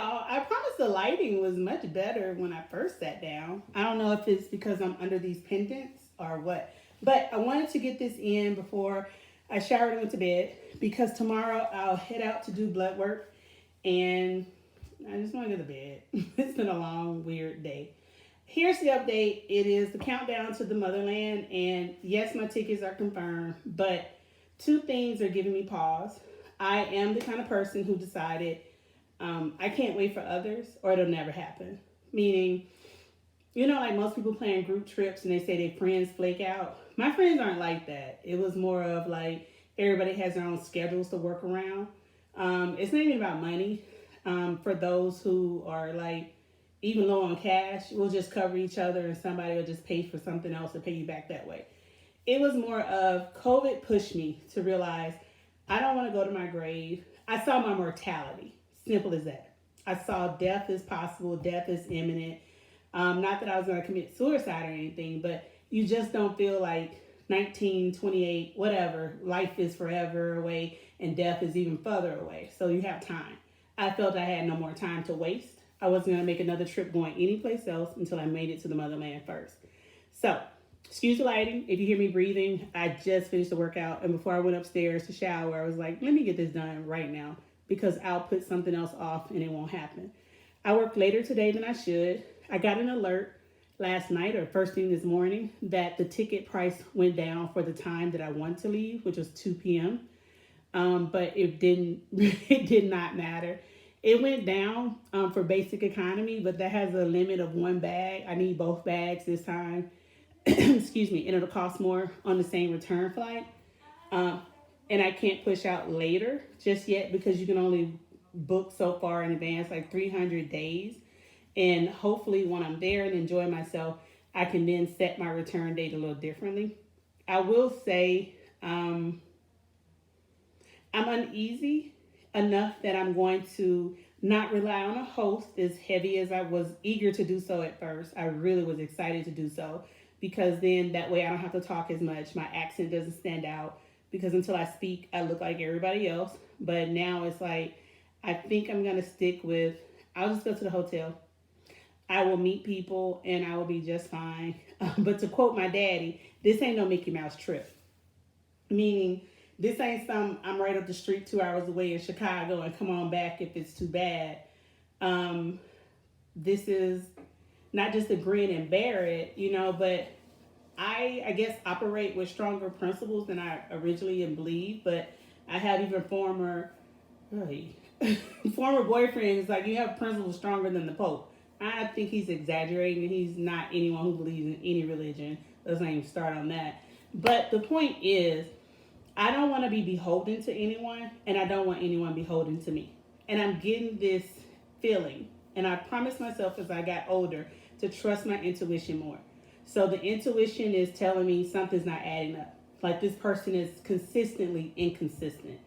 y'all. I promise the lighting was much better when I first sat down. I don't know if it's because I'm under these pendants or what. But I wanted to get this in before I showered and went to bed because tomorrow I'll head out to do blood work and I just want to go to bed. It's been a long, weird day. Here's the update. It is the countdown to the Motherland, and yes, my tickets are confirmed, but two things are giving me pause. I am the kind of person who decided I can't wait for others or it'll never happen. Meaning, like most people plan group trips and they say their friends flake out. My friends aren't like that. It was more of like everybody has their own schedules to work around. It's not even about money. For those who are like even low on cash, we'll just cover each other and somebody will just pay for something else to pay you back that way. It was more of COVID pushed me to realize I don't want to go to my grave. I saw my mortality. Simple as that. I saw death is possible, death is imminent. Not that I was going to commit suicide or anything, but you just don't feel like 1928, whatever, life is forever away and death is even further away. So you have time. I felt I had no more time to waste. I wasn't going to make another trip going anyplace else until I made it to the Motherland first. So, excuse the lighting. If you hear me breathing, I just finished the workout. And before I went upstairs to shower, I was like, let me get this done right now because I'll put something else off and it won't happen. I worked later today than I should. I got an alert last night or first thing this morning that the ticket price went down for the time that I wanted to leave, which was 2 p.m. But it didn't. It did not matter. It went down for basic economy, but that has a limit of one bag. I need both bags this time. Excuse me, and it'll cost more on the same return flight. Um, and I can't push out later just yet because you can only book so far in advance, like 300 days. And hopefully, when I'm there and enjoy myself, I can then set my return date a little differently. I will say I'm uneasy enough that I'm going to not rely on a host as heavy as I was eager to do so at first. I really was excited to do so because then that way I don't have to talk as much. My accent doesn't stand out because until I speak, I look like everybody else. But now it's like, I think I'm going to stick with, I'll just go to the hotel. I will meet people and I will be just fine. But to quote my daddy, this ain't no Mickey Mouse trip. Meaning, this ain't some I'm right up the street 2 hours away in Chicago and come on back if it's too bad. Um, this is not just a grin and bear it, but I guess operate with stronger principles than I originally believed. But I have even really, former boyfriends like you have principles stronger than the Pope. I think he's exaggerating. He's not anyone who believes in any religion. Let's not even start on that. But the point is, I don't want to be beholden to anyone, and I don't want anyone beholden to me. And I'm getting this feeling, and I promised myself as I got older to trust my intuition more. So the intuition is telling me something's not adding up. Like this person is consistently inconsistent.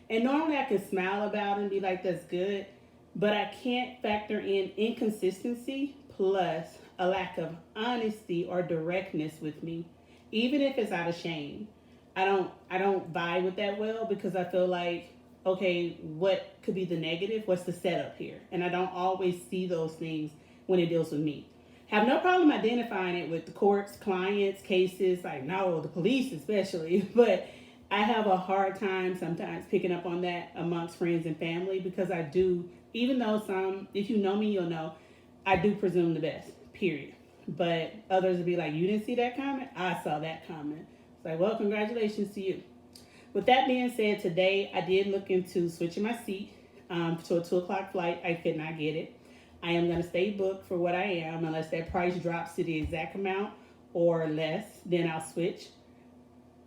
And normally I can smile about it and be like, that's good. But I can't factor in inconsistency plus a lack of honesty or directness with me, even if it's out of shame. I don't vibe with that well because I feel like, okay, what could be the negative? What's the setup here? And I don't always see those things when it deals with me. Have no problem identifying it with the courts, clients, cases, like no, the police especially, but I have a hard time sometimes picking up on that amongst friends and family because I do, even though if you know me, you'll know, I do presume the best, period. But others will be like, you didn't see that comment? I saw that comment. It's like, well, congratulations to you. With that being said, today I did look into switching my seat to a 2 o'clock flight. I could not get it. I am going to stay booked for what I am unless that price drops to the exact amount or less, then I'll switch.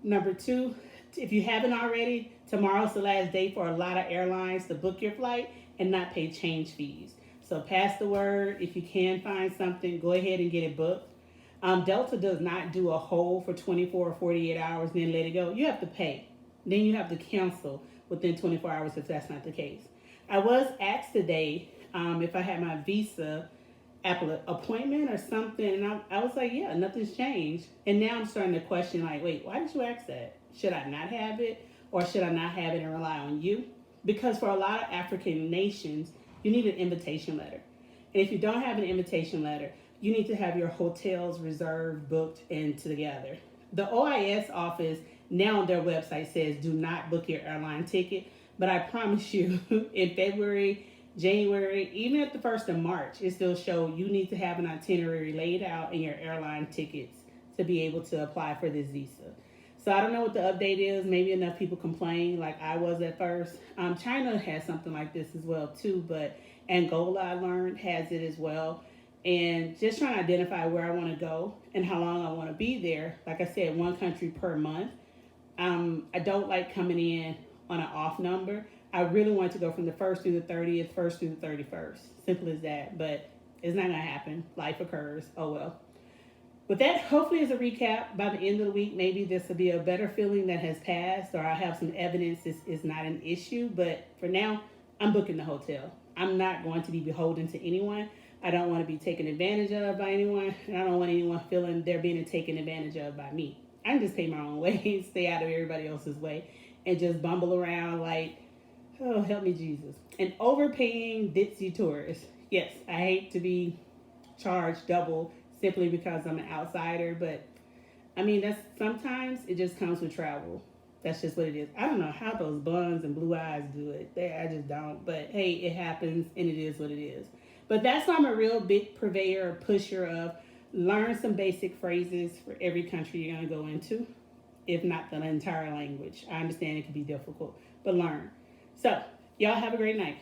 Number two, if you haven't already, tomorrow's the last day for a lot of airlines to book your flight and not pay change fees. So pass the word. If you can find something, go ahead and get it booked. Delta does not do a hold for 24 or 48 hours, then let it go. You have to pay. Then you have to cancel within 24 hours if that's not the case. I was asked today if I had my visa appointment or something, and I was like, yeah, nothing's changed. And now I'm starting to question, like, wait, why did you ask that? Should I not have it, or should I not have it and rely on you? Because for a lot of African nations, you need an invitation letter. And if you don't have an invitation letter, you need to have your hotels reserved, booked, and together. The OIS office now on their website says do not book your airline ticket, but I promise you, in February, January, even at the 1st of March, it still shows you need to have an itinerary laid out in your airline tickets to be able to apply for this visa. So I don't know what the update is. Maybe enough people complain like I was at first. China has something like this as well too, but Angola I learned has it as well. And just trying to identify where I want to go and how long I want to be there. Like I said, one country per month. I don't like coming in on an off number. I really want to go from the 1st through the 30th, 1st through the 31st. Simple as that. But it's not going to happen. Life occurs. Oh well. With that, hopefully, as a recap, by the end of the week, maybe this will be a better feeling that has passed, or I'll have some evidence this is not an issue. But for now, I'm booking the hotel. I'm not going to be beholden to anyone. I don't want to be taken advantage of by anyone, and I don't want anyone feeling they're being taken advantage of by me. I can just pay my own way, stay out of everybody else's way, and just bumble around like, oh, help me, Jesus. And overpaying ditzy tourists. Yes, I hate to be charged double simply because I'm an outsider, but I mean, that's sometimes it just comes with travel. That's just what it is. I don't know how those buns and blue eyes do it. I just don't. But hey, it happens and it is what it is. But that's why I'm a real big purveyor or pusher of learn some basic phrases for every country you're going to go into, if not the entire language. I understand it can be difficult, but learn. So, y'all have a great night.